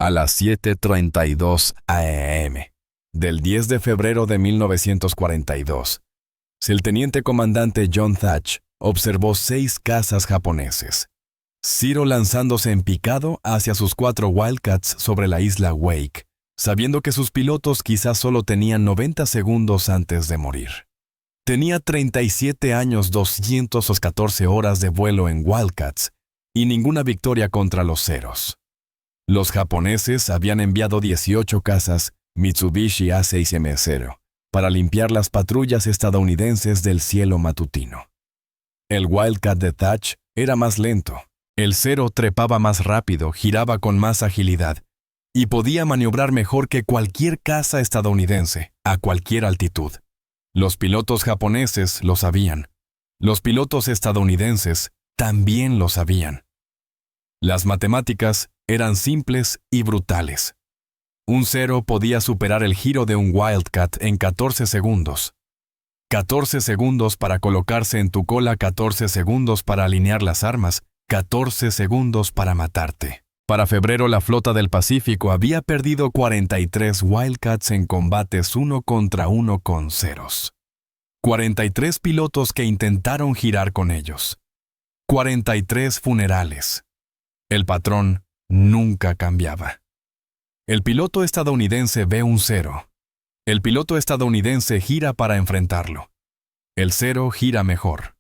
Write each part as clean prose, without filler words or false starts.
A las 7:32 a.m. del 10 de febrero de 1942, el teniente comandante John Thatch observó 6 cazas japoneses, Zero lanzándose en picado hacia sus 4 Wildcats sobre la isla Wake, sabiendo que sus pilotos quizás solo tenían 90 segundos antes de morir. Tenía 37 años, 214 horas de vuelo en Wildcats y ninguna victoria contra los Zeros. Los japoneses habían enviado 18 cazas Mitsubishi A6M0 para limpiar las patrullas estadounidenses del cielo matutino. El Wildcat de Thatch era más lento. El Zero trepaba más rápido, giraba con más agilidad y podía maniobrar mejor que cualquier caza estadounidense a cualquier altitud. Los pilotos japoneses lo sabían. Los pilotos estadounidenses también lo sabían. Las matemáticas eran simples y brutales. Un Zero podía superar el giro de un Wildcat en 14 segundos. 14 segundos para colocarse en tu cola, 14 segundos para alinear las armas, 14 segundos para matarte. Para febrero, la flota del Pacífico había perdido 43 Wildcats en combates 1 contra 1 con Zeros. 43 pilotos que intentaron girar con ellos. 43 funerales. El patrón nunca cambiaba. El piloto estadounidense ve un Zero. El piloto estadounidense gira para enfrentarlo. El Zero gira mejor.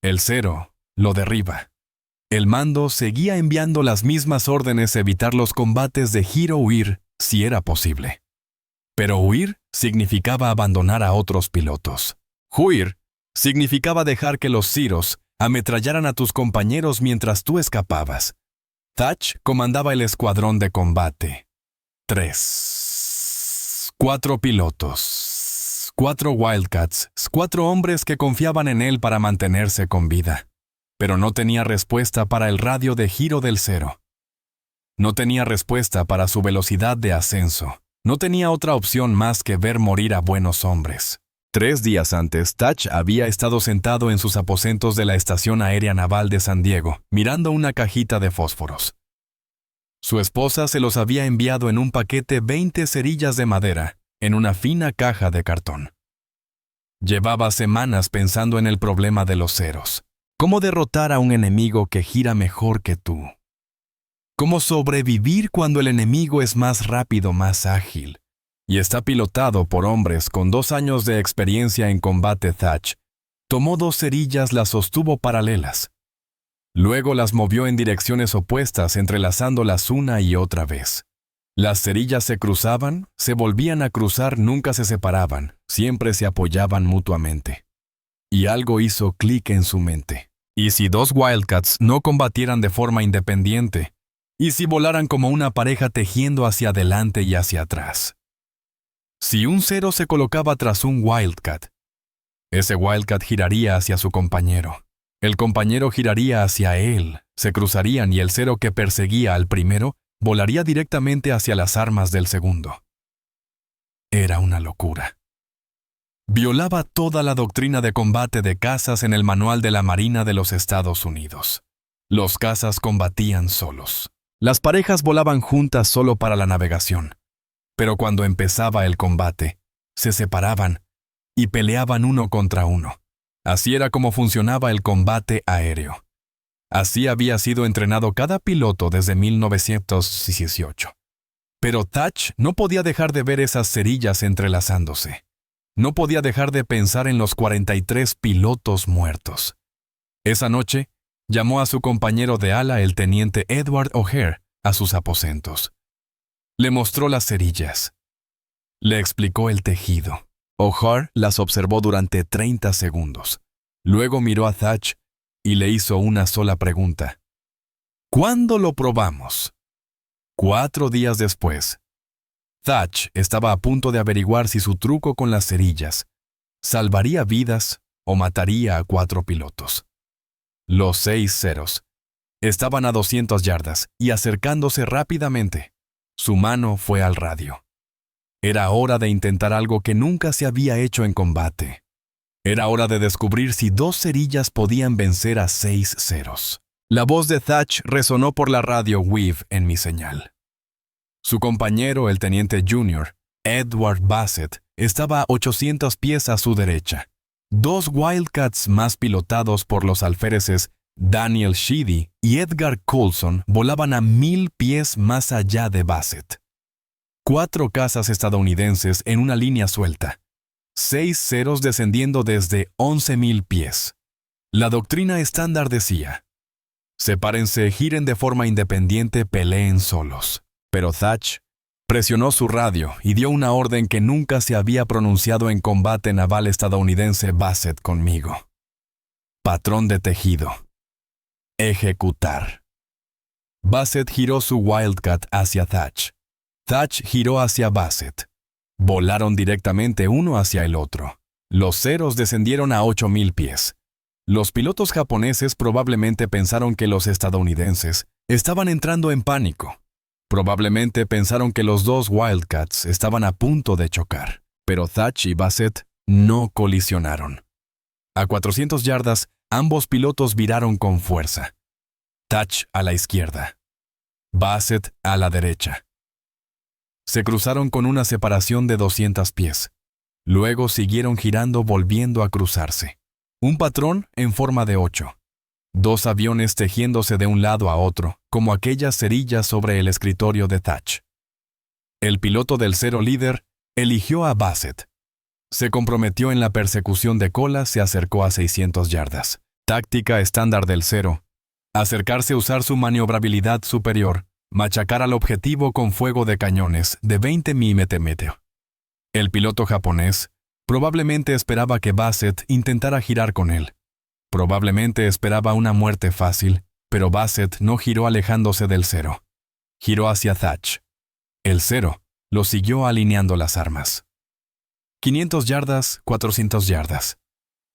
El Zero lo derriba. El mando seguía enviando las mismas órdenes: evitar los combates de giro-huir si era posible. Pero huir significaba abandonar a otros pilotos. Huir significaba dejar que los Zeros ametrallaran a tus compañeros mientras tú escapabas. Thatch comandaba el escuadrón de combate. 4 pilotos, 4 Wildcats, 4 hombres que confiaban en él para mantenerse con vida. Pero no tenía respuesta para el radio de giro del Zero. No tenía respuesta para su velocidad de ascenso. No tenía otra opción más que ver morir a buenos hombres. 3 días antes, Thatch había estado sentado en sus aposentos de la Estación Aérea Naval de San Diego, mirando una cajita de fósforos. Su esposa se los había enviado en un paquete 20 cerillas de madera, en una fina caja de cartón. Llevaba semanas pensando en el problema de los Zeros. ¿Cómo derrotar a un enemigo que gira mejor que tú? ¿Cómo sobrevivir cuando el enemigo es más rápido, más ágil? Y está pilotado por hombres con 2 años de experiencia en combate. Thatch tomó 2 cerillas, las sostuvo paralelas. Luego las movió en direcciones opuestas, entrelazándolas una y otra vez. Las cerillas se cruzaban, se volvían a cruzar, nunca se separaban, siempre se apoyaban mutuamente. Y algo hizo clic en su mente. ¿Y si 2 Wildcats no combatieran de forma independiente? ¿Y si volaran como una pareja tejiendo hacia adelante y hacia atrás? Si un Zero se colocaba tras un Wildcat, ese Wildcat giraría hacia su compañero. El compañero giraría hacia él, se cruzarían y el Zero que perseguía al primero volaría directamente hacia las armas del segundo. Era una locura. Violaba toda la doctrina de combate de cazas en el manual de la Marina de los Estados Unidos. Los cazas combatían solos. Las parejas volaban juntas solo para la navegación. Pero cuando empezaba el combate, se separaban y peleaban uno contra uno. Así era como funcionaba el combate aéreo. Así había sido entrenado cada piloto desde 1918. Pero Thatch no podía dejar de ver esas cerillas entrelazándose. No podía dejar de pensar en los 43 pilotos muertos. Esa noche, llamó a su compañero de ala, el teniente Edward O'Hare, a sus aposentos. Le mostró las cerillas. Le explicó el tejido. O'Hare las observó durante 30 segundos. Luego miró a Thatch y le hizo una sola pregunta. ¿Cuándo lo probamos? 4 días después. Thatch estaba a punto de averiguar si su truco con las cerillas salvaría vidas o mataría a 4 pilotos. Los 6 Zeros estaban a 200 yardas y acercándose rápidamente. Su mano fue al radio. Era hora de intentar algo que nunca se había hecho en combate. Era hora de descubrir si 2 cerillas podían vencer a 6 Zeros. La voz de Thatch resonó por la radio Weave en mi señal. Su compañero, el teniente junior, Edward Bassett, estaba a 800 pies a su derecha. 2 Wildcats más pilotados por los alféreces Daniel Sheedy y Edgar Coulson volaban a 1000 pies más allá de Bassett. 4 cazas estadounidenses en una línea suelta. 6 ceros descendiendo desde 11,000 pies. La doctrina estándar decía: sepárense, giren de forma independiente, peleen solos. Pero Thach presionó su radio y dio una orden que nunca se había pronunciado en combate naval estadounidense Bassett conmigo. Patrón de tejido. Ejecutar. Bassett giró su Wildcat hacia Thach. Thach giró hacia Bassett. Volaron directamente uno hacia el otro. Los ceros descendieron a 8,000 pies. Los pilotos japoneses probablemente pensaron que los estadounidenses estaban entrando en pánico. Probablemente pensaron que los 2 Wildcats estaban a punto de chocar, pero Thach y Bassett no colisionaron. A 400 yardas, ambos pilotos viraron con fuerza. Thach a la izquierda, Bassett a la derecha. Se cruzaron con una separación de 200 pies. Luego siguieron girando, volviendo a cruzarse. Un patrón en forma de 8. 2 aviones tejiéndose de un lado a otro, como aquellas cerillas sobre el escritorio de Thach. El piloto del cero líder eligió a Bassett. Se comprometió en la persecución de cola, se acercó a 600 yardas. Táctica estándar del cero. Acercarse a usar su maniobrabilidad superior, machacar al objetivo con fuego de cañones de 20 mm. El piloto japonés probablemente esperaba que Bassett intentara girar con él. Probablemente esperaba una muerte fácil, pero Bassett no giró alejándose del cero. Giró hacia Thach. El cero lo siguió alineando las armas. 500 yardas, 400 yardas.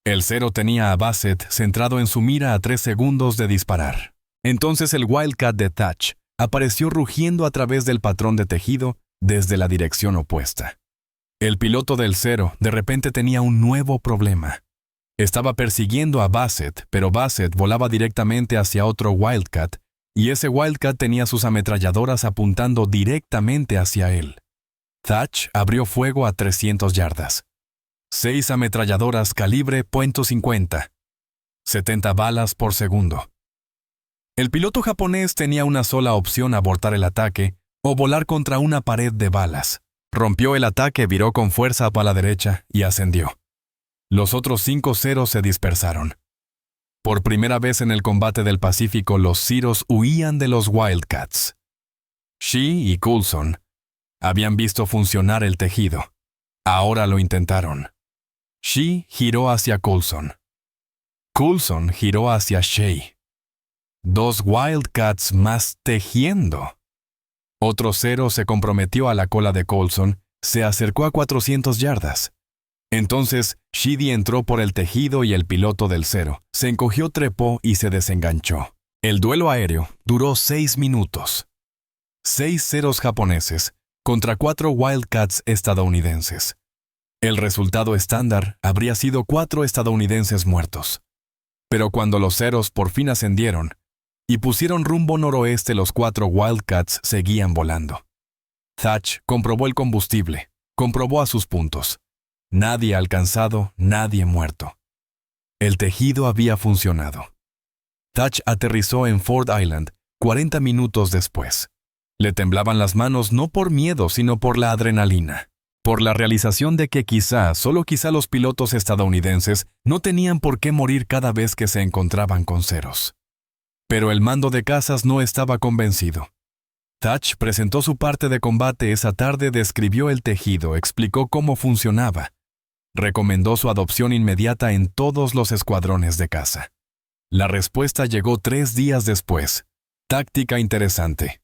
El cero tenía a Bassett centrado en su mira a 3 segundos de disparar. Entonces el Wildcat de Thach apareció rugiendo a través del patrón de tejido desde la dirección opuesta. El piloto del cero de repente tenía un nuevo problema. Estaba persiguiendo a Bassett, pero Bassett volaba directamente hacia otro Wildcat, y ese Wildcat tenía sus ametralladoras apuntando directamente hacia él. Thach abrió fuego a 300 yardas. 6 ametralladoras calibre .50. 70 balas por segundo. El piloto japonés tenía una sola opción: abortar el ataque o volar contra una pared de balas. Rompió el ataque, viró con fuerza a la derecha y ascendió. Los otros 5 ceros se dispersaron. Por primera vez en el combate del Pacífico, los Zeros huían de los Wildcats. Shee y Coulson habían visto funcionar el tejido. Ahora lo intentaron. Shee giró hacia Coulson. Coulson giró hacia Shee. 2 Wildcats más tejiendo. Otro cero se comprometió a la cola de Coulson, se acercó a 400 yardas. Entonces, Sheedy entró por el tejido y el piloto del cero se encogió, trepó y se desenganchó. El duelo aéreo duró 6 minutos. 6 ceros japoneses contra 4 Wildcats estadounidenses. El resultado estándar habría sido 4 estadounidenses muertos. Pero cuando los ceros por fin ascendieron y pusieron rumbo noroeste, los 4 Wildcats seguían volando. Thach comprobó el combustible, comprobó a sus puntos. Nadie alcanzado, nadie muerto. El tejido había funcionado. Thach aterrizó en Ford Island 40 minutos después. Le temblaban las manos no por miedo, sino por la adrenalina. Por la realización de que quizá, solo quizá, los pilotos estadounidenses no tenían por qué morir cada vez que se encontraban con ceros. Pero el mando de cazas no estaba convencido. Thach presentó su parte de combate esa tarde, describió el tejido, explicó cómo funcionaba. Recomendó su adopción inmediata en todos los escuadrones de caza. La respuesta llegó 3 días después. Táctica interesante.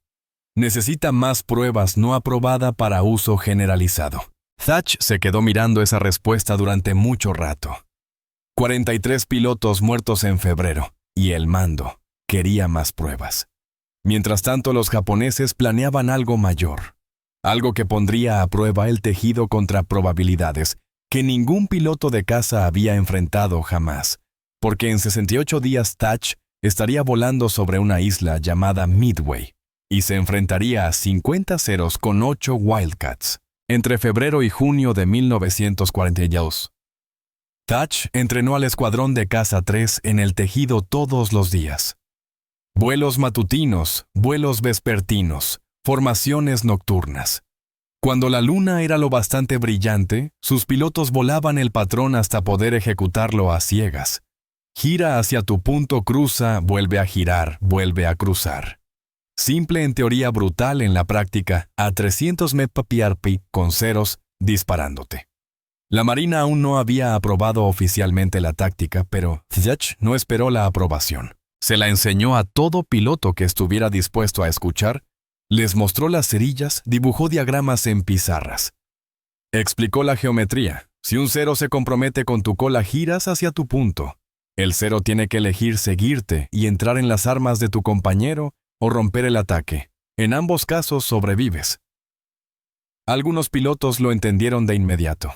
Necesita más pruebas no aprobada para uso generalizado. Thach se quedó mirando esa respuesta durante mucho rato. 43 pilotos muertos en febrero, y el mando quería más pruebas. Mientras tanto, los japoneses planeaban algo mayor. Algo que pondría a prueba el tejido contra probabilidades que ningún piloto de caza había enfrentado jamás, porque en 68 días Thach estaría volando sobre una isla llamada Midway. y se enfrentaría a 50 ceros con 8 Wildcats entre febrero y junio de 1942. Thach entrenó al escuadrón de caza 3 en el tejido todos los días. Vuelos matutinos, vuelos vespertinos, formaciones nocturnas. Cuando la luna era lo bastante brillante, sus pilotos volaban el patrón hasta poder ejecutarlo a ciegas. Gira hacia tu punto, cruza, vuelve a girar, vuelve a cruzar. Simple en teoría, brutal en la práctica, a 300 mph con ceros, disparándote. La Marina aún no había aprobado oficialmente la táctica, pero Thach no esperó la aprobación. Se la enseñó a todo piloto que estuviera dispuesto a escuchar, les mostró las cerillas, dibujó diagramas en pizarras. Explicó la geometría. Si un cero se compromete con tu cola, giras hacia tu punto. El cero tiene que elegir seguirte y entrar en las armas de tu compañero o romper el ataque. En ambos casos sobrevives. Algunos pilotos lo entendieron de inmediato.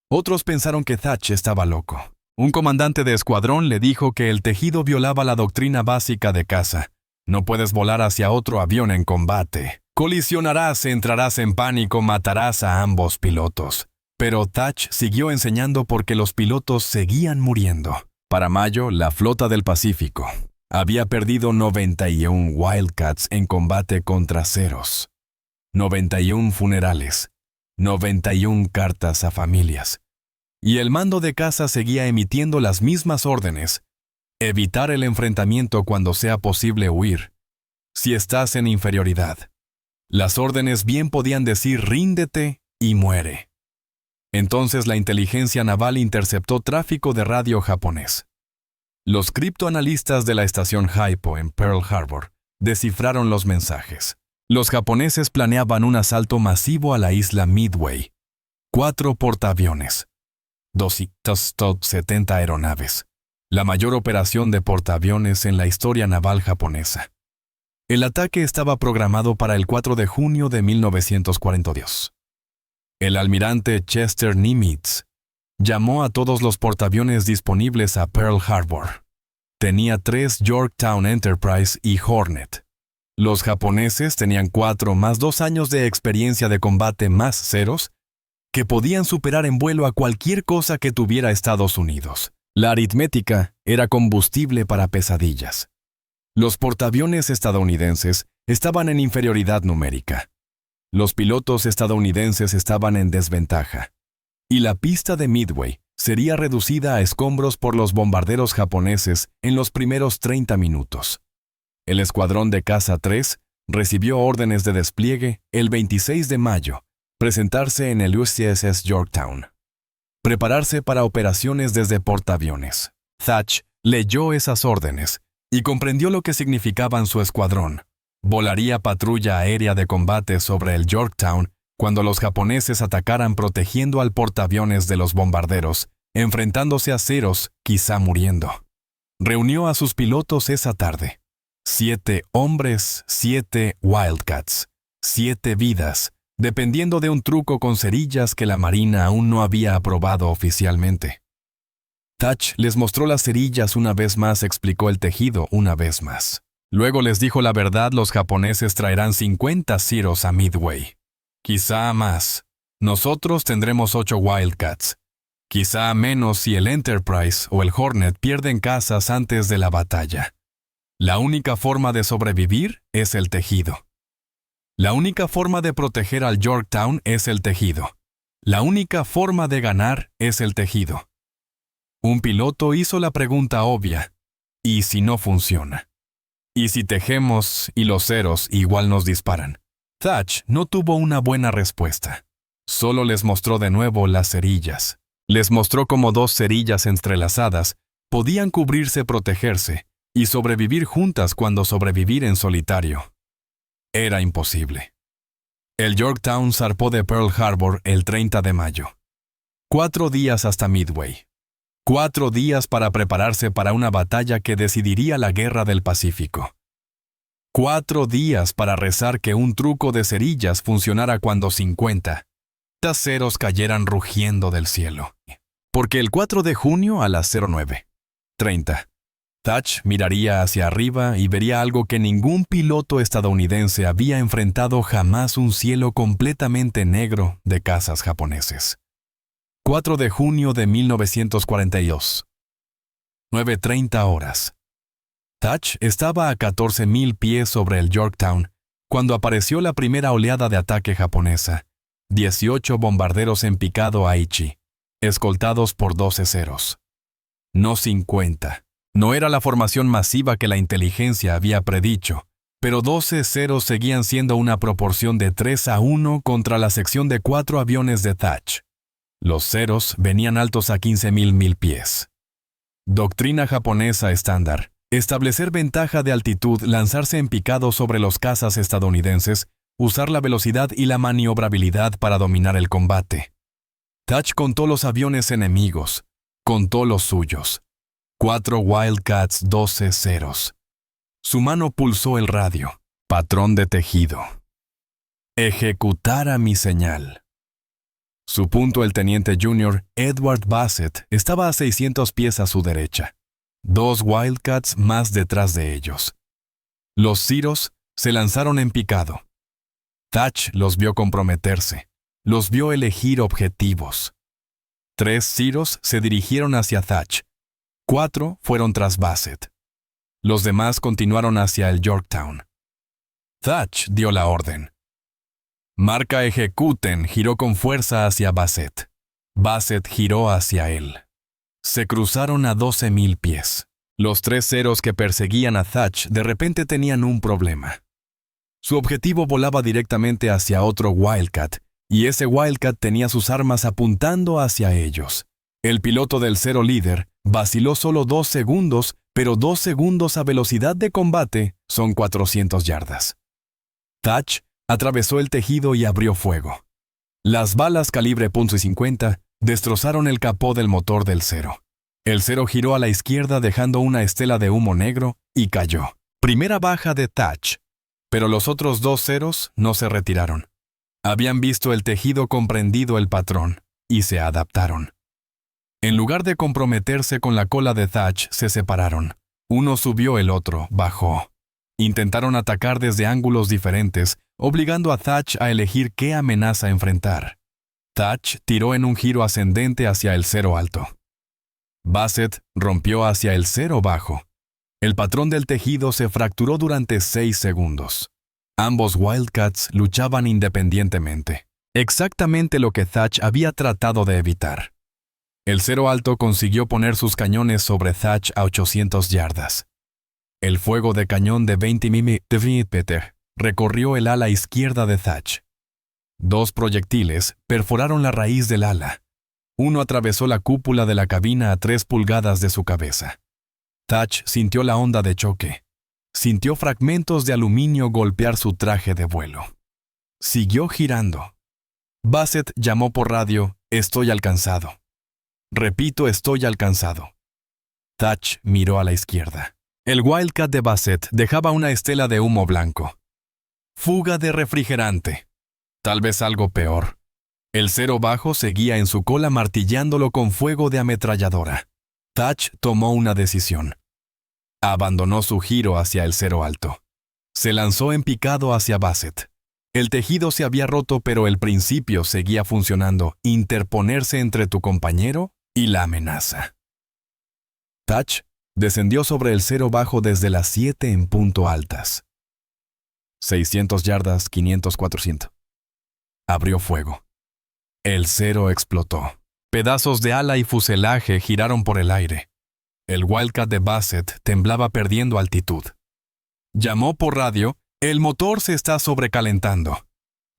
Otros pensaron que Thach estaba loco. Un comandante de escuadrón le dijo que el tejido violaba la doctrina básica de caza. No puedes volar hacia otro avión en combate. Colisionarás, entrarás en pánico, matarás a ambos pilotos. Pero Thach siguió enseñando porque los pilotos seguían muriendo. Para mayo, la flota del Pacífico había perdido 91 Wildcats en combate contra ceros. 91 funerales, 91 cartas a familias. Y el mando de caza seguía emitiendo las mismas órdenes. Evitar el enfrentamiento cuando sea posible huir. Si estás en inferioridad. Las órdenes bien podían decir ríndete y muere. Entonces la inteligencia naval interceptó tráfico de radio japonés. Los criptoanalistas de la estación Haipo en Pearl Harbor descifraron los mensajes. Los japoneses planeaban un asalto masivo a la isla Midway. 4 portaaviones. 270 aeronaves. La mayor operación de portaaviones en la historia naval japonesa. El ataque estaba programado para el 4 de junio de 1942. El almirante Chester Nimitz llamó a todos los portaaviones disponibles a Pearl Harbor. Tenía 3 Yorktown Enterprise y Hornet. Los japoneses tenían 4 más 2 años de experiencia de combate más ceros que podían superar en vuelo a cualquier cosa que tuviera Estados Unidos. La aritmética era combustible para pesadillas. Los portaaviones estadounidenses estaban en inferioridad numérica. Los pilotos estadounidenses estaban en desventaja. Y la pista de Midway sería reducida a escombros por los bombarderos japoneses en los primeros 30 minutos. El escuadrón de caza 3 recibió órdenes de despliegue el 26 de mayo, presentarse en el USS Yorktown. Prepararse para operaciones desde portaaviones. Thach leyó esas órdenes y comprendió lo que significaban su escuadrón. Volaría patrulla aérea de combate sobre el Yorktown cuando los japoneses atacaran protegiendo al portaaviones de los bombarderos, enfrentándose a ceros, quizá muriendo. Reunió a sus pilotos esa tarde. 7 hombres, 7 Wildcats, 7 vidas, dependiendo de un truco con cerillas que la Marina aún no había aprobado oficialmente. Thach les mostró las cerillas una vez más, explicó el tejido una vez más. Luego les dijo la verdad, los japoneses traerán 50 Zeros a Midway. Quizá más. Nosotros tendremos 8 Wildcats. Quizá menos si el Enterprise o el Hornet pierden casas antes de la batalla. La única forma de sobrevivir es el tejido. La única forma de proteger al Yorktown es el tejido. La única forma de ganar es el tejido. Un piloto hizo la pregunta obvia. ¿Y si no funciona? ¿Y si tejemos y los ceros igual nos disparan? Thach no tuvo una buena respuesta. Solo les mostró de nuevo las cerillas. Les mostró cómo 2 cerillas entrelazadas podían cubrirse, protegerse y sobrevivir juntas cuando sobrevivir en solitario era imposible. El Yorktown zarpó de Pearl Harbor el 30 de mayo. 4 días hasta Midway. 4 días para prepararse para una batalla que decidiría la guerra del Pacífico. 4 días para rezar que un truco de cerillas funcionara cuando 50 ceros cayeran rugiendo del cielo. Porque el 4 de junio a las 09:30 Thatch miraría hacia arriba y vería algo que ningún piloto estadounidense había enfrentado jamás: un cielo completamente negro de cazas japoneses. 4 de junio de 1942. 9:30 horas. Thatch estaba a 14,000 pies sobre el Yorktown cuando apareció la primera oleada de ataque japonesa. 18 bombarderos en picado Aichi, escoltados por 12 ceros. No 50. No era la formación masiva que la inteligencia había predicho, pero 12 ceros seguían siendo una proporción de 3-1 contra la sección de 4 aviones de Thatch. Los ceros venían altos a 15,000 pies. Doctrina japonesa estándar: establecer ventaja de altitud, lanzarse en picado sobre los cazas estadounidenses, usar la velocidad y la maniobrabilidad para dominar el combate. Thatch contó los aviones enemigos, contó los suyos. 4 Wildcats, 12 ceros. Su mano pulsó el radio. Patrón de tejido. Ejecutara mi señal. Su punto, el teniente junior Edward Bassett, estaba a 600 pies a su derecha. 2 Wildcats más detrás de ellos. Los Zeros se lanzaron en picado. Thatch los vio comprometerse. Los vio elegir objetivos. 3 Zeros se dirigieron hacia Thatch. 4 fueron tras Bassett. Los demás continuaron hacia el Yorktown. Thatch dio la orden. Marca ejecuten giró con fuerza hacia Bassett. Bassett giró hacia él. Se cruzaron a 12,000 pies. Los 3 ceros que perseguían a Thatch de repente tenían un problema. Su objetivo volaba directamente hacia otro Wildcat, y ese Wildcat tenía sus armas apuntando hacia ellos. El piloto del cero líder vaciló solo 2 segundos, pero 2 segundos a velocidad de combate son 400 yardas. Thatch atravesó el tejido y abrió fuego. Las balas calibre .50 destrozaron el capó del motor del cero. El cero giró a la izquierda dejando una estela de humo negro y cayó. Primera baja de Thatch. Pero los otros 2 ceros no se retiraron. Habían visto el tejido, comprendido el patrón, y se adaptaron. En lugar de comprometerse con la cola de Thatch, se separaron. Uno subió, el otro bajó. Intentaron atacar desde ángulos diferentes, obligando a Thatch a elegir qué amenaza enfrentar. Thatch tiró en un giro ascendente hacia el cero alto. Bassett rompió hacia el cero bajo. El patrón del tejido se fracturó durante 6 segundos. Ambos Wildcats luchaban independientemente. Exactamente lo que Thatch había tratado de evitar. El cero alto consiguió poner sus cañones sobre Thatch a 800 yardas. El fuego de cañón de 20 mm recorrió el ala izquierda de Thatch. 2 proyectiles perforaron la raíz del ala. Uno atravesó la cúpula de la cabina a 3 pulgadas de su cabeza. Thatch sintió la onda de choque. Sintió fragmentos de aluminio golpear su traje de vuelo. Siguió girando. Bassett llamó por radio: «Estoy alcanzado». «Repito, estoy alcanzado». Thatch miró a la izquierda. El Wildcat de Bassett dejaba una estela de humo blanco. Fuga de refrigerante. Tal vez algo peor. El cero bajo seguía en su cola martillándolo con fuego de ametralladora. Thatch tomó una decisión. Abandonó su giro hacia el cero alto. Se lanzó en picado hacia Bassett. El tejido se había roto, pero el principio seguía funcionando: interponerse entre tu compañero y la amenaza. Thatch descendió sobre el cero bajo desde las 7 en punto altas. 600 yardas, 500, 400. Abrió fuego. El cero explotó. Pedazos de ala y fuselaje giraron por el aire. El Wildcat de Bassett temblaba, perdiendo altitud. Llamó por radio: «El motor se está sobrecalentando.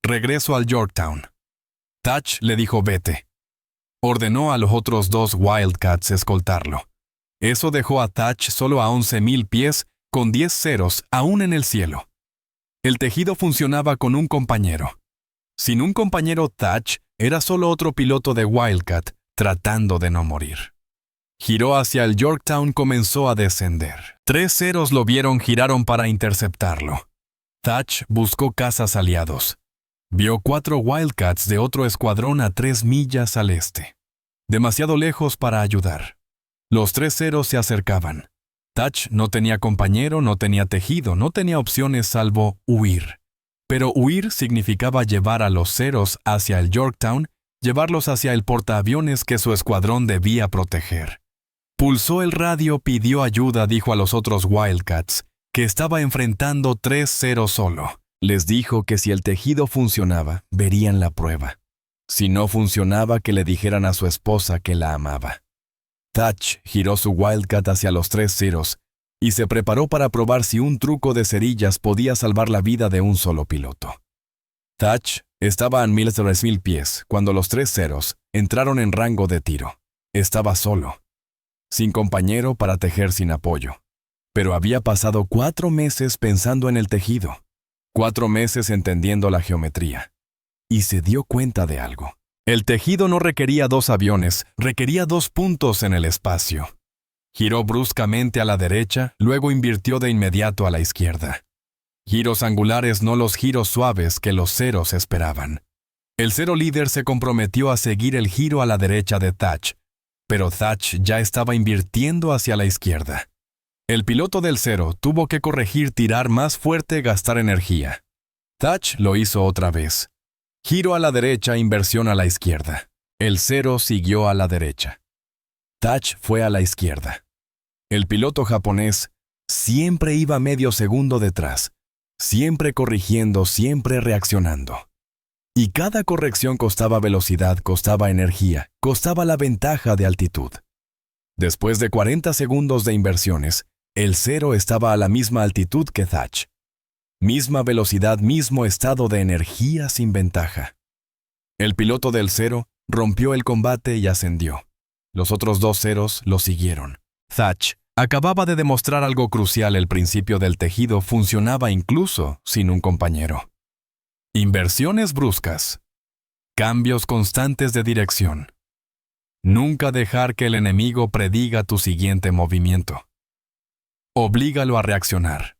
Regreso al Yorktown». Thatch le dijo: «Vete». Ordenó a los otros 2 Wildcats escoltarlo. Eso dejó a Thatch solo a 11,000 pies, con 10 ceros aún en el cielo. El tejido funcionaba con un compañero. Sin un compañero, Thatch era solo otro piloto de Wildcat tratando de no morir. Giró hacia el Yorktown, comenzó a descender. 3 ceros lo vieron, giraron para interceptarlo. Thatch buscó cazas aliados. Vio 4 Wildcats de otro escuadrón a 3 millas al este. Demasiado lejos para ayudar. Los 3 ceros se acercaban. Thatch no tenía compañero, no tenía tejido, no tenía opciones salvo huir. Pero huir significaba llevar a los ceros hacia el Yorktown, llevarlos hacia el portaaviones que su escuadrón debía proteger. Pulsó el radio, pidió ayuda, dijo a los otros Wildcats que estaba enfrentando 3-0 solo. Les dijo que si el tejido funcionaba, verían la prueba. Si no funcionaba, que le dijeran a su esposa que la amaba. Thatch giró su Wildcat hacia los 3 ceros y se preparó para probar si un truco de cerillas podía salvar la vida de un solo piloto. Thatch estaba a 1,300 pies cuando los 3 ceros entraron en rango de tiro. Estaba solo, sin compañero para tejer sin apoyo. Pero había pasado 4 meses pensando en el tejido, 4 meses entendiendo la geometría. Y se dio cuenta de algo. El tejido no requería 2 aviones, requería 2 puntos en el espacio. Giró bruscamente a la derecha, luego invirtió de inmediato a la izquierda. Giros angulares, no los giros suaves que los ceros esperaban. El cero líder se comprometió a seguir el giro a la derecha de Thatch, pero Thatch ya estaba invirtiendo hacia la izquierda. El piloto del cero tuvo que corregir, tirar más fuerte, gastar energía. Thatch lo hizo otra vez. Giro a la derecha, inversión a la izquierda. El cero siguió a la derecha. Thatch fue a la izquierda. El piloto japonés siempre iba medio segundo detrás, siempre corrigiendo, siempre reaccionando. Y cada corrección costaba velocidad, costaba energía, costaba la ventaja de altitud. Después de 40 segundos de inversiones, el cero estaba a la misma altitud que Thatch. Misma velocidad, mismo estado de energía sin ventaja. El piloto del cero rompió el combate y ascendió. Los otros 2 ceros lo siguieron. Thatch acababa de demostrar algo crucial: el principio del tejido funcionaba incluso sin un compañero. Inversiones bruscas. Cambios constantes de dirección. Nunca dejar que el enemigo prediga tu siguiente movimiento. Oblígalo a reaccionar.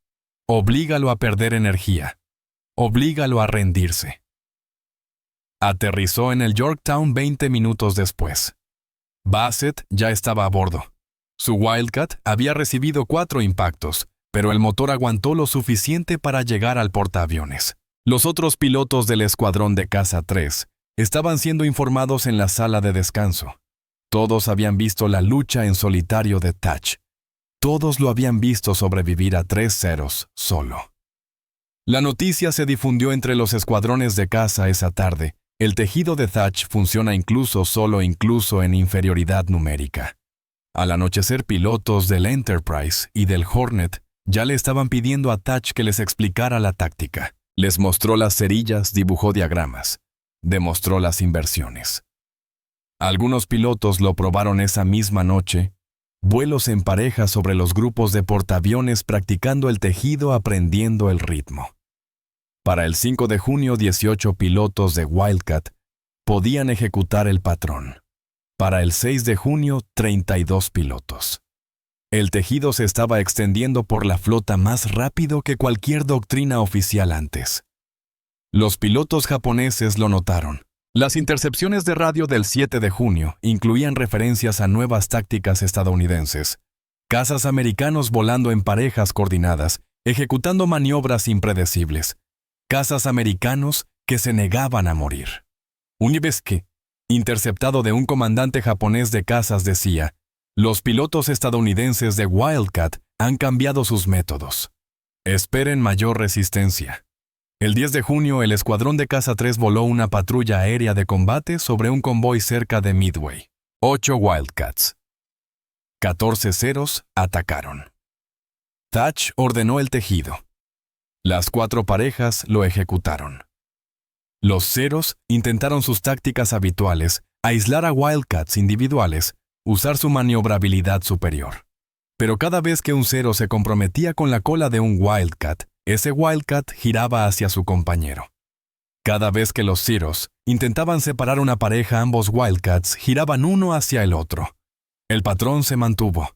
Oblígalo a perder energía. Oblígalo a rendirse. Aterrizó en el Yorktown 20 minutos después. Bassett ya estaba a bordo. Su Wildcat había recibido 4 impactos, pero el motor aguantó lo suficiente para llegar al portaaviones. Los otros pilotos del escuadrón de caza 3 estaban siendo informados en la sala de descanso. Todos habían visto la lucha en solitario de Thatch. Todos lo habían visto sobrevivir a 3 ceros solo. La noticia se difundió entre los escuadrones de caza esa tarde. El tejido de Thatch funciona incluso solo, incluso en inferioridad numérica. Al anochecer, pilotos del Enterprise y del Hornet ya le estaban pidiendo a Thatch que les explicara la táctica. Les mostró las cerillas, dibujó diagramas, demostró las inversiones. Algunos pilotos lo probaron esa misma noche. Vuelos en pareja sobre los grupos de portaaviones, practicando el tejido, aprendiendo el ritmo. Para el 5 de junio, 18 pilotos de Wildcat podían ejecutar el patrón. Para el 6 de junio, 32 pilotos. El tejido se estaba extendiendo por la flota más rápido que cualquier doctrina oficial antes. Los pilotos japoneses lo notaron. Las intercepciones de radio del 7 de junio incluían referencias a nuevas tácticas estadounidenses. Cazas americanos volando en parejas coordinadas, ejecutando maniobras impredecibles. Cazas americanos que se negaban a morir. Univeske, interceptado de un comandante japonés de cazas, decía: los pilotos estadounidenses de Wildcat han cambiado sus métodos. Esperen mayor resistencia. El 10 de junio, el escuadrón de caza 3 voló una patrulla aérea de combate sobre un convoy cerca de Midway. 8 Wildcats. 14 ceros atacaron. Thatch ordenó el tejido. Las 4 parejas lo ejecutaron. Los ceros intentaron sus tácticas habituales: aislar a Wildcats individuales, usar su maniobrabilidad superior. Pero cada vez que un cero se comprometía con la cola de un Wildcat, ese Wildcat giraba hacia su compañero. Cada vez que los ceros intentaban separar una pareja, ambos Wildcats giraban uno hacia el otro. El patrón se mantuvo.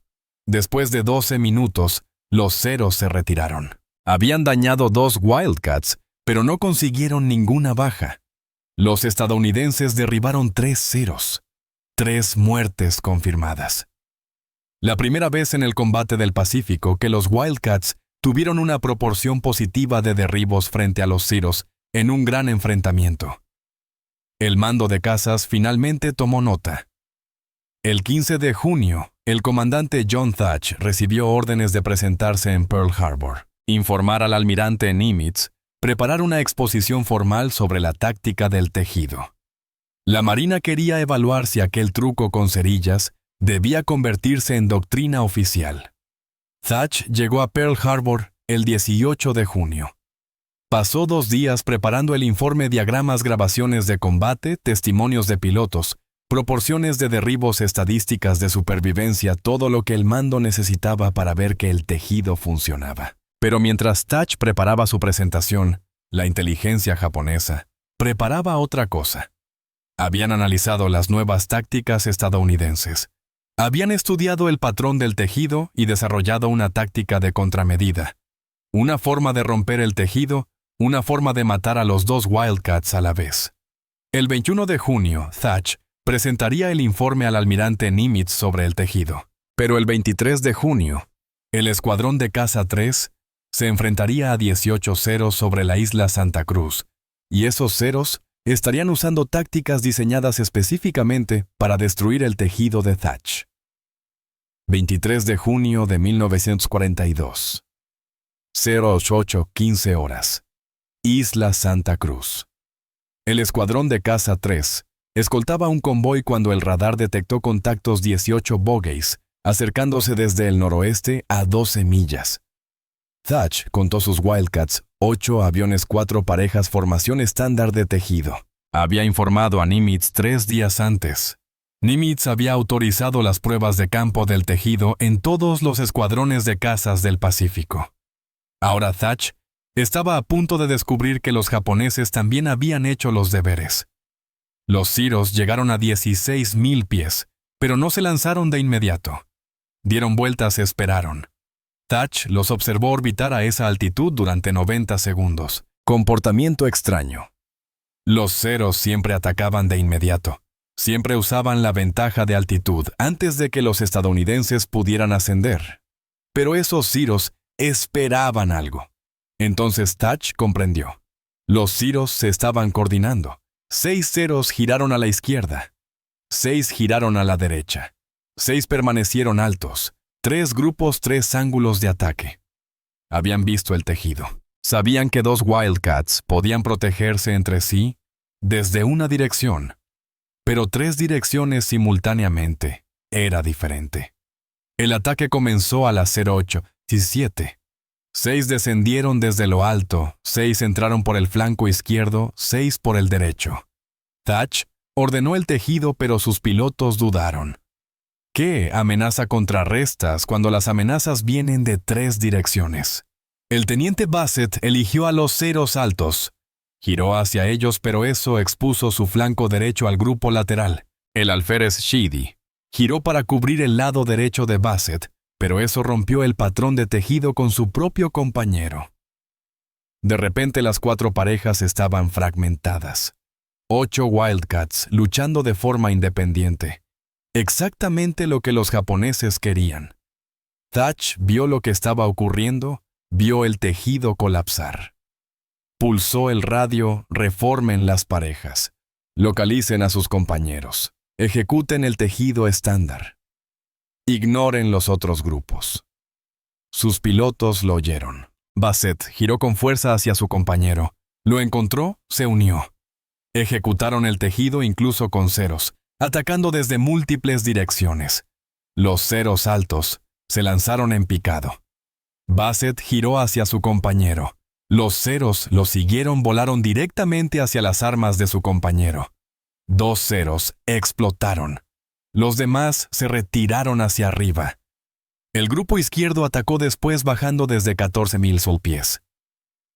Después de 12 minutos, los ceros se retiraron. Habían dañado 2 Wildcats, pero no consiguieron ninguna baja. Los estadounidenses derribaron 3 ceros. 3 muertes confirmadas. La primera vez en el combate del Pacífico que los Wildcats tuvieron una proporción positiva de derribos frente a los Zeros en un gran enfrentamiento. El mando de cazas finalmente tomó nota. El 15 de junio, el comandante John Thatch recibió órdenes de presentarse en Pearl Harbor, informar al almirante Nimitz, preparar una exposición formal sobre la táctica del tejido. La Marina quería evaluar si aquel truco con cerillas debía convertirse en doctrina oficial. Thatch llegó a Pearl Harbor el 18 de junio. Pasó 2 días preparando el informe, diagramas, grabaciones de combate, testimonios de pilotos, proporciones de derribos, estadísticas de supervivencia, todo lo que el mando necesitaba para ver que el tejido funcionaba. Pero mientras Thatch preparaba su presentación, la inteligencia japonesa preparaba otra cosa. Habían analizado las nuevas tácticas estadounidenses. Habían estudiado el patrón del tejido y desarrollado una táctica de contramedida. Una forma de romper el tejido, una forma de matar a los 2 Wildcats a la vez. El 21 de junio, Thatch presentaría el informe al almirante Nimitz sobre el tejido. Pero el 23 de junio, el escuadrón de caza 3 se enfrentaría a 18 Zeros sobre la isla Santa Cruz, y esos Zeros estarían usando tácticas diseñadas específicamente para destruir el tejido de Thatch. 23 de junio de 1942. 08:15 horas. Isla Santa Cruz. El escuadrón de caza 3 escoltaba un convoy cuando el radar detectó contactos 18 bogeys, acercándose desde el noroeste a 12 millas. Thatch contó sus Wildcats, 8 aviones, 4 parejas, formación estándar de tejido. Había informado a Nimitz 3 días antes. Nimitz había autorizado las pruebas de campo del tejido en todos los escuadrones de cazas del Pacífico. Ahora Thatch estaba a punto de descubrir que los japoneses también habían hecho los deberes. Los Zeros llegaron a 16,000 pies, pero no se lanzaron de inmediato. Dieron vueltas, esperaron. Thatch los observó orbitar a esa altitud durante 90 segundos. Comportamiento extraño. Los Zeros siempre atacaban de inmediato. Siempre usaban la ventaja de altitud antes de que los estadounidenses pudieran ascender. Pero esos Zeros esperaban algo. Entonces Thatch comprendió. Los Zeros se estaban coordinando. 6 Zeros giraron a la izquierda. 6 giraron a la derecha. 6 permanecieron altos. 3 grupos, 3 ángulos de ataque. Habían visto el tejido. Sabían que 2 Wildcats podían protegerse entre sí desde una dirección. Pero 3 direcciones simultáneamente era diferente. El ataque comenzó a las 08:17. 6 descendieron desde lo alto, 6 entraron por el flanco izquierdo, 6 por el derecho. Thatch ordenó el tejido, pero sus pilotos dudaron. ¿Qué amenaza contrarrestas cuando las amenazas vienen de 3 direcciones? El teniente Bassett eligió a los Zeros altos. Giró hacia ellos, pero eso expuso su flanco derecho al grupo lateral. El alférez Sheedy giró para cubrir el lado derecho de Bassett, pero eso rompió el patrón de tejido con su propio compañero. De repente las 4 parejas estaban fragmentadas. 8 Wildcats luchando de forma independiente. Exactamente lo que los japoneses querían. Thatch vio lo que estaba ocurriendo, vio el tejido colapsar. Pulsó el radio: reformen las parejas. Localicen a sus compañeros. Ejecuten el tejido estándar. Ignoren los otros grupos. Sus pilotos lo oyeron. Bassett giró con fuerza hacia su compañero. Lo encontró, se unió. Ejecutaron el tejido incluso con Zeros, atacando desde múltiples direcciones. Los Zeros altos se lanzaron en picado. Bassett giró hacia su compañero. Los Zeros lo siguieron, volaron directamente hacia las armas de su compañero. 2 Zeros explotaron. Los demás se retiraron hacia arriba. El grupo izquierdo atacó después, bajando desde 14,000 pies.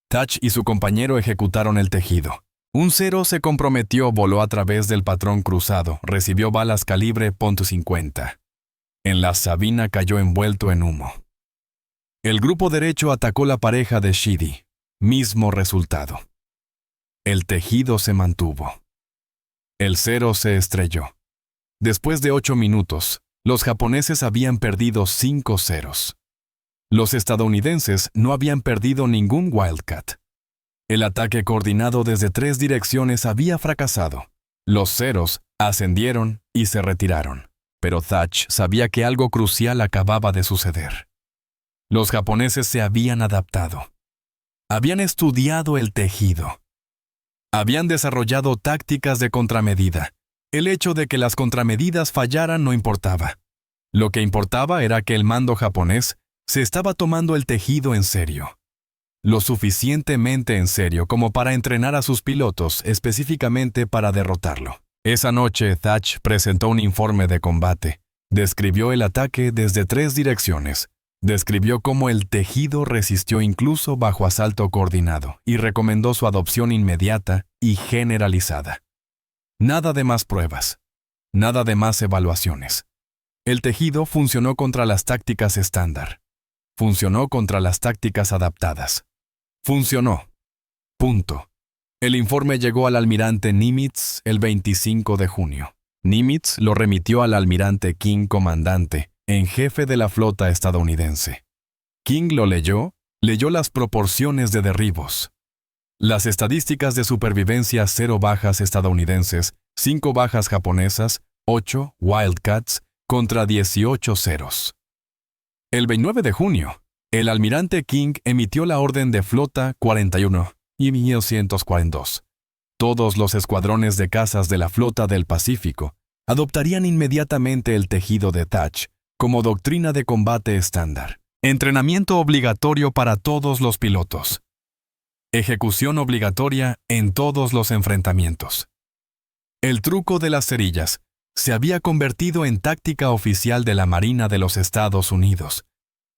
Thatch y su compañero ejecutaron el tejido. Un Zero se comprometió, voló a través del patrón cruzado, recibió balas calibre .50. En la Sabina cayó envuelto en humo. El grupo derecho atacó la pareja de Sheedy. Mismo resultado. El tejido se mantuvo. El Zero se estrelló. Después de 8 minutos, Los japoneses habían perdido 5 ceros. Los estadounidenses no habían perdido ningún Wildcat. El ataque coordinado desde 3 direcciones había fracasado. Los ceros ascendieron y se retiraron, pero Thatch sabía que algo crucial acababa de suceder. Los japoneses se habían adaptado. Habían estudiado el tejido. Habían desarrollado tácticas de contramedida. El hecho de que las contramedidas fallaran no importaba. Lo que importaba era que el mando japonés se estaba tomando el tejido en serio. Lo suficientemente en serio como para entrenar a sus pilotos específicamente para derrotarlo. Esa noche, Thatch presentó un informe de combate. Describió el ataque desde 3 direcciones. Describió cómo el tejido resistió incluso bajo asalto coordinado y recomendó su adopción inmediata y generalizada. Nada de más pruebas. Nada de más evaluaciones. El tejido funcionó contra las tácticas estándar. Funcionó contra las tácticas adaptadas. Funcionó. Punto. El informe llegó al almirante Nimitz el 25 de junio. Nimitz lo remitió al almirante King, comandante en jefe de la flota estadounidense. King lo leyó las proporciones de derribos. Las estadísticas de supervivencia: 0 bajas estadounidenses, 5 bajas japonesas, 8 Wildcats contra 18 ceros. El 29 de junio, el almirante King emitió la orden de flota 41 y 1142. Todos los escuadrones de cazas de la flota del Pacífico adoptarían inmediatamente el tejido de Thatch como doctrina de combate estándar. Entrenamiento obligatorio para todos los pilotos. Ejecución obligatoria en todos los enfrentamientos. El truco de las cerillas se había convertido en táctica oficial de la Marina de los Estados Unidos,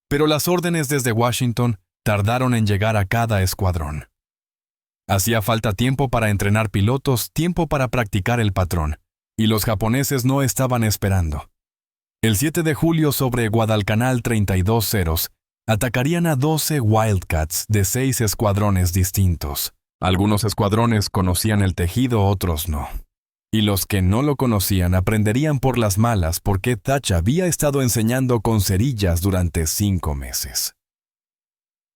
pero las órdenes desde Washington tardaron en llegar a cada escuadrón. Hacía falta tiempo para entrenar pilotos, tiempo para practicar el patrón, y los japoneses no estaban esperando. El 7 de julio, sobre Guadalcanal 32 ceros, atacarían a 12 Wildcats de 6 escuadrones distintos. Algunos escuadrones conocían el tejido, otros no. Y los que no lo conocían aprenderían por las malas porque Thatch había estado enseñando con cerillas durante 5 meses.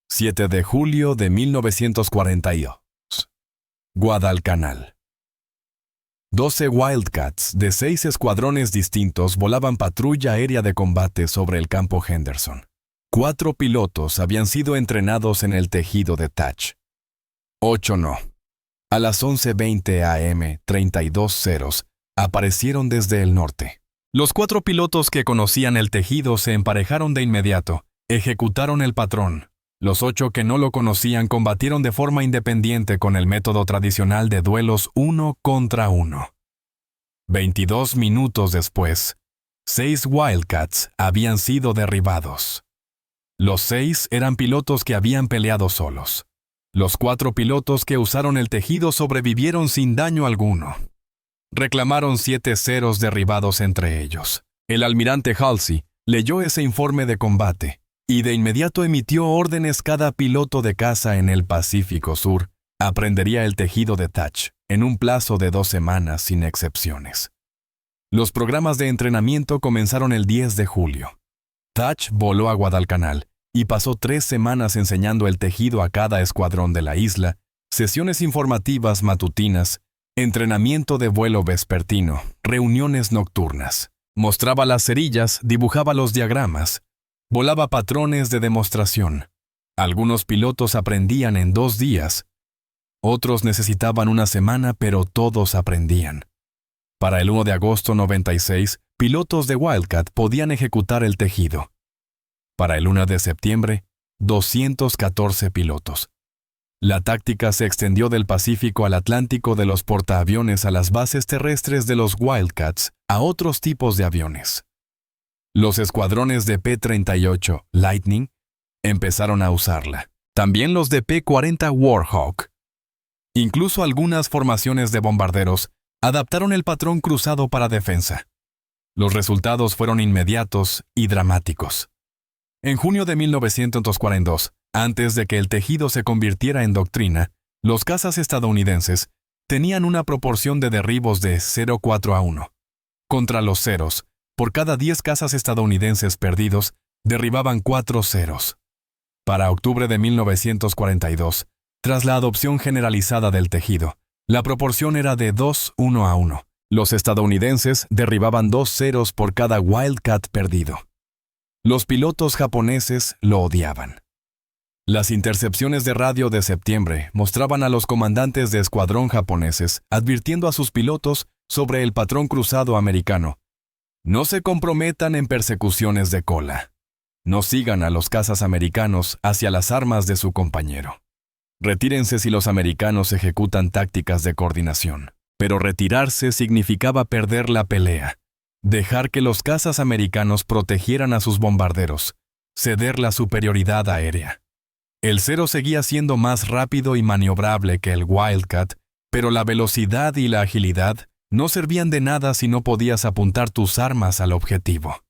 7 de julio de 1942. Guadalcanal. 12 Wildcats de 6 escuadrones distintos volaban patrulla aérea de combate sobre el campo Henderson. 4 pilotos habían sido entrenados en el tejido de Thatch. 8 no. A las 11:20 a.m., 32 ceros, aparecieron desde el norte. Los 4 pilotos que conocían el tejido se emparejaron de inmediato, ejecutaron el patrón. Los 8 que no lo conocían combatieron de forma independiente con el método tradicional de duelos 1 contra 1. 22 minutos después, 6 Wildcats habían sido derribados. Los 6 eran pilotos que habían peleado solos. Los 4 pilotos que usaron el tejido sobrevivieron sin daño alguno. Reclamaron 7 ceros derribados entre ellos. El almirante Halsey leyó ese informe de combate y de inmediato emitió órdenes. Cada piloto de caza en el Pacífico Sur aprendería el tejido de Thatch en un plazo de 2 semanas sin excepciones. Los programas de entrenamiento comenzaron el 10 de julio. Thatch voló a Guadalcanal y pasó 3 semanas enseñando el tejido a cada escuadrón de la isla, sesiones informativas matutinas, entrenamiento de vuelo vespertino, reuniones nocturnas. Mostraba las cerillas, dibujaba los diagramas, volaba patrones de demostración. Algunos pilotos aprendían en 2 días. Otros necesitaban 1 semana, pero todos aprendían. Para el 1 de agosto 96, pilotos de Wildcat podían ejecutar el tejido. Para el 1 de septiembre, 214 pilotos. La táctica se extendió del Pacífico al Atlántico, de los portaaviones a las bases terrestres de los Wildcats, a otros tipos de aviones. Los escuadrones de P-38 Lightning empezaron a usarla. También los de P-40 Warhawk. Incluso algunas formaciones de bombarderos adaptaron el patrón cruzado para defensa. Los resultados fueron inmediatos y dramáticos. En junio de 1942, antes de que el tejido se convirtiera en doctrina, los cazas estadounidenses tenían una proporción de derribos de 0,4 a 1. Contra los ceros, Por cada 10 cazas estadounidenses perdidos, derribaban 4 ceros. Para octubre de 1942, tras la adopción generalizada del tejido, la proporción era de 2:1. Los estadounidenses derribaban 2 ceros por cada Wildcat perdido. Los pilotos japoneses lo odiaban. Las intercepciones de radio de septiembre mostraban a los comandantes de escuadrón japoneses advirtiendo a sus pilotos sobre el patrón cruzado americano. No se comprometan en persecuciones de cola. No sigan a los cazas americanos hacia las armas de su compañero. Retírense si los americanos ejecutan tácticas de coordinación. Pero retirarse significaba perder la pelea, dejar que los cazas americanos protegieran a sus bombarderos, ceder la superioridad aérea. El Cero seguía siendo más rápido y maniobrable que el Wildcat, pero la velocidad y la agilidad no servían de nada si no podías apuntar tus armas al objetivo.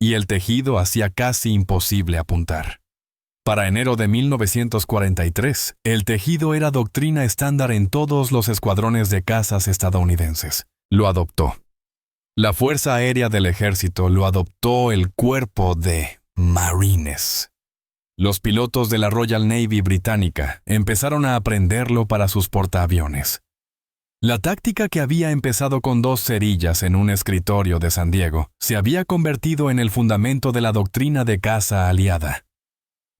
Y el tejido hacía casi imposible apuntar. Para enero de 1943, el tejido era doctrina estándar en todos los escuadrones de cazas estadounidenses. Lo adoptó. La Fuerza Aérea del Ejército lo adoptó el Cuerpo de Marines. Los pilotos de la Royal Navy británica empezaron a aprenderlo para sus portaaviones. La táctica que había empezado con 2 cerillas en un escritorio de San Diego se había convertido en el fundamento de la doctrina de caza aliada.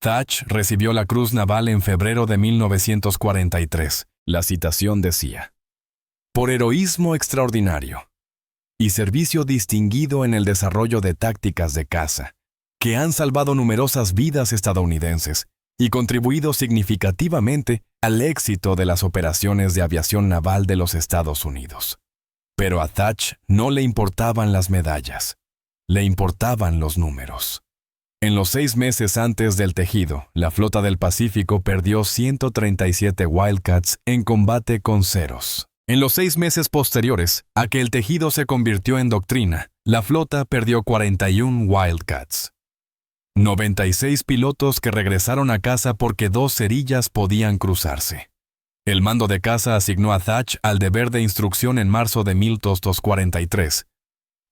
Thach recibió la Cruz Naval en febrero de 1943. La citación decía: por heroísmo extraordinario y servicio distinguido en el desarrollo de tácticas de caza, que han salvado numerosas vidas estadounidenses y contribuido significativamente al éxito de las operaciones de aviación naval de los Estados Unidos. Pero a Thach no le importaban las medallas, le importaban los números. En los 6 meses antes del tejido, la Flota del Pacífico perdió 137 Wildcats en combate con ceros. En los 6 meses posteriores a que el tejido se convirtió en doctrina, la flota perdió 41 Wildcats. 96 pilotos que regresaron a casa porque 2 cerillas podían cruzarse. El mando de caza asignó a Thach al deber de instrucción en marzo de 1943.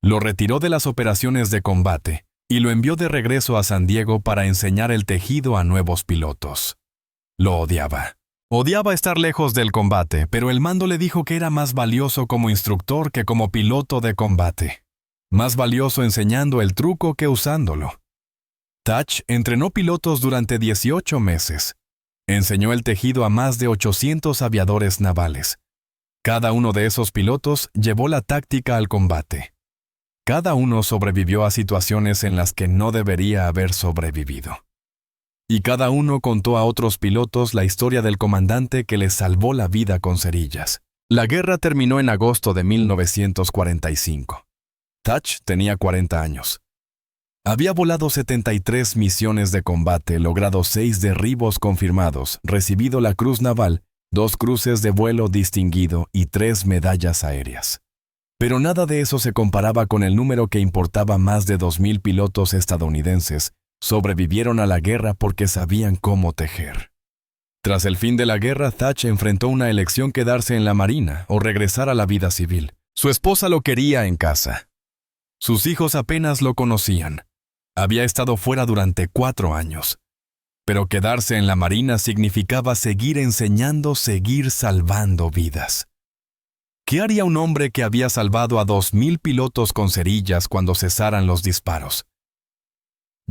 Lo retiró de las operaciones de combate y lo envió de regreso a San Diego para enseñar el tejido a nuevos pilotos. Lo odiaba. Odiaba estar lejos del combate, pero el mando le dijo que era más valioso como instructor que como piloto de combate. Más valioso enseñando el truco que usándolo. Thach entrenó pilotos durante 18 meses. Enseñó el tejido a más de 800 aviadores navales. Cada uno de esos pilotos llevó la táctica al combate. Cada uno sobrevivió a situaciones en las que no debería haber sobrevivido. Y cada uno contó a otros pilotos la historia del comandante que les salvó la vida con cerillas. La guerra terminó en agosto de 1945. Thach tenía 40 años. Había volado 73 misiones de combate, logrado 6 derribos confirmados, recibido la Cruz Naval, 2 cruces de vuelo distinguido y 3 medallas aéreas. Pero nada de eso se comparaba con el número que importaba. Más de 2,000 pilotos estadounidenses sobrevivieron a la guerra porque sabían cómo tejer. Tras el fin de la guerra, Thach enfrentó una elección: quedarse en la Marina o regresar a la vida civil. Su esposa lo quería en casa. Sus hijos apenas lo conocían. Había estado fuera durante 4 años. Pero quedarse en la Marina significaba seguir enseñando, seguir salvando vidas. ¿Qué haría un hombre que había salvado a 2,000 pilotos con cerillas cuando cesaran los disparos?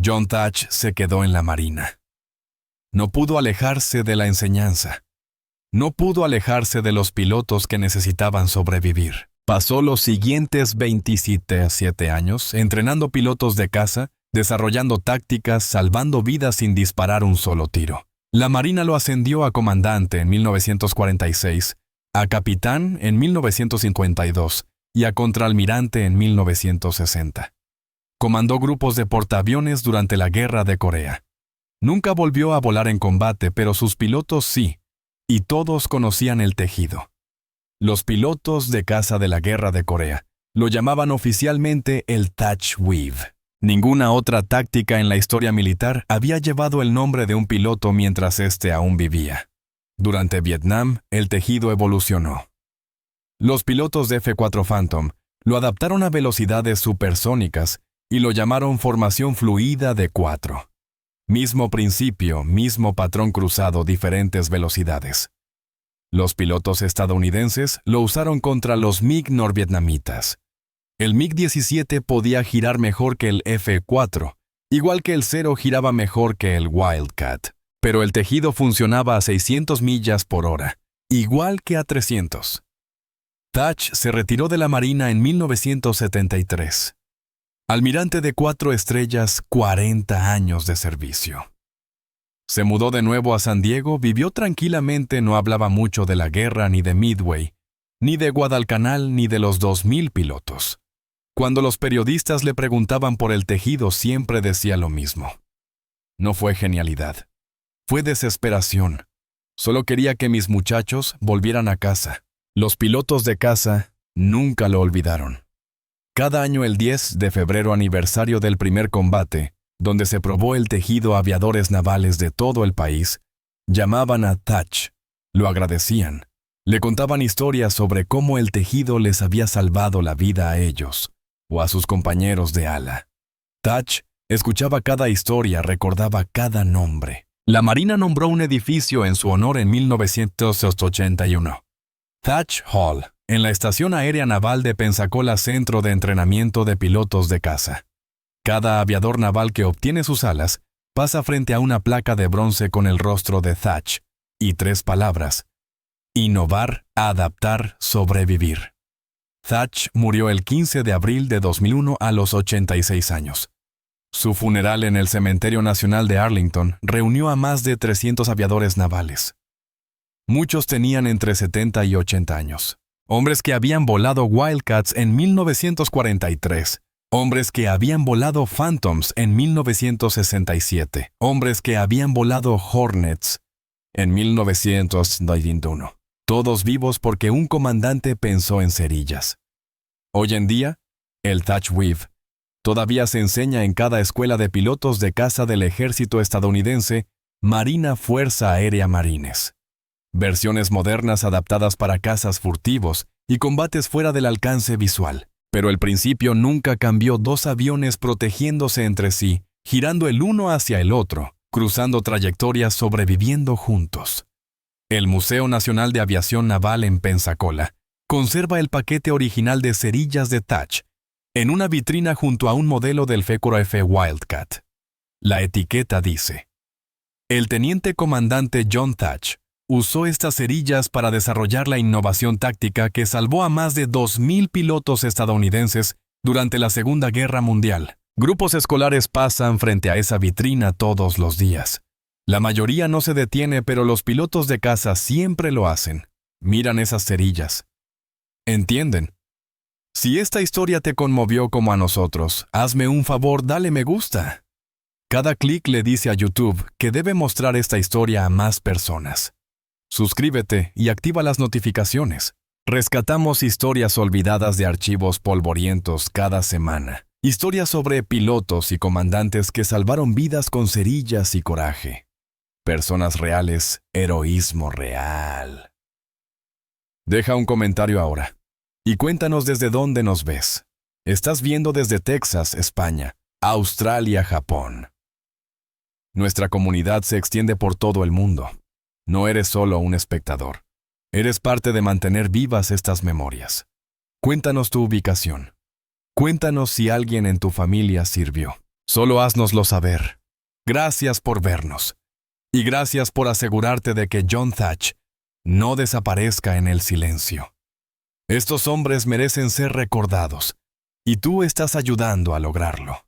John Thach se quedó en la Marina. No pudo alejarse de la enseñanza. No pudo alejarse de los pilotos que necesitaban sobrevivir. Pasó los siguientes 27 años entrenando pilotos de caza, desarrollando tácticas, salvando vidas sin disparar un solo tiro. La Marina lo ascendió a comandante en 1946, a capitán en 1952 y a contraalmirante en 1960. Comandó grupos de portaaviones durante la Guerra de Corea. Nunca volvió a volar en combate, pero sus pilotos sí, y todos conocían el tejido. Los pilotos de caza de la Guerra de Corea lo llamaban oficialmente el Thach Weave. Ninguna otra táctica en la historia militar había llevado el nombre de un piloto mientras éste aún vivía. Durante Vietnam, el tejido evolucionó. Los pilotos de F-4 Phantom Lo adaptaron a velocidades supersónicas y lo llamaron formación fluida de 4. Mismo principio, mismo patrón cruzado, diferentes velocidades. Los pilotos estadounidenses lo usaron contra los MiG norvietnamitas. El MiG-17 podía girar mejor que el F-4, igual que el Zero giraba mejor que el Wildcat, pero el tejido funcionaba a 600 millas por hora, igual que a 300. Thach se retiró de la Marina en 1973. Almirante de 4 estrellas, 40 años de servicio. Se mudó de nuevo a San Diego, vivió tranquilamente, no hablaba mucho de la guerra ni de Midway, ni de Guadalcanal ni de los 2000 pilotos. Cuando los periodistas le preguntaban por el tejido, siempre decía lo mismo. No fue genialidad, fue desesperación. Solo quería que mis muchachos volvieran a casa. Los pilotos de casa nunca lo olvidaron. Cada año el 10 de febrero, aniversario del primer combate, donde se probó el tejido a aviadores navales de todo el país, llamaban a Thach, lo agradecían, le contaban historias sobre cómo el tejido les había salvado la vida a ellos o a sus compañeros de ala. Thach escuchaba cada historia, recordaba cada nombre. La Marina nombró un edificio en su honor en 1981. Thach Hall, en la Estación Aérea Naval de Pensacola, centro de entrenamiento de pilotos de caza. Cada aviador naval que obtiene sus alas pasa frente a una placa de bronce con el rostro de Thach y 3 palabras: innovar, adaptar, sobrevivir. Thach murió el 15 de abril de 2001 a los 86 años. Su funeral en el Cementerio Nacional de Arlington reunió a más de 300 aviadores navales. Muchos tenían entre 70 y 80 años. Hombres que habían volado Wildcats en 1943. Hombres que habían volado Phantoms en 1967. Hombres que habían volado Hornets en 1991. Todos vivos porque un comandante pensó en cerillas. Hoy en día, el Thach Weave todavía se enseña en cada escuela de pilotos de caza del ejército estadounidense, Marina Fuerza Aérea Marines. Versiones modernas adaptadas para cazas furtivos y combates fuera del alcance visual. Pero el principio nunca cambió: 2 aviones protegiéndose entre sí, girando el uno hacia el otro, cruzando trayectorias, sobreviviendo juntos. El Museo Nacional de Aviación Naval en Pensacola conserva el paquete original de cerillas de Thach en una vitrina junto a un modelo del F Wildcat. La etiqueta dice: el teniente comandante John Thach usó estas cerillas para desarrollar la innovación táctica que salvó a más de 2000 pilotos estadounidenses durante la Segunda Guerra Mundial. Grupos escolares pasan frente a esa vitrina todos los días. La mayoría no se detiene, pero los pilotos de caza siempre lo hacen. Miran esas cerillas. ¿Entienden? Si esta historia te conmovió como a nosotros, hazme un favor, dale me gusta. Cada clic le dice a YouTube que debe mostrar esta historia a más personas. Suscríbete y activa las notificaciones. Rescatamos historias olvidadas de archivos polvorientos cada semana. Historias sobre pilotos y comandantes que salvaron vidas con cerillas y coraje. Personas reales, heroísmo real. Deja un comentario ahora y cuéntanos desde dónde nos ves. Estás viendo desde Texas, España, Australia, Japón. Nuestra comunidad se extiende por todo el mundo. No eres solo un espectador. Eres parte de mantener vivas estas memorias. Cuéntanos tu ubicación. Cuéntanos si alguien en tu familia sirvió. Solo háznoslo saber. Gracias por vernos. Y gracias por asegurarte de que John Thach no desaparezca en el silencio. Estos hombres merecen ser recordados, y tú estás ayudando a lograrlo.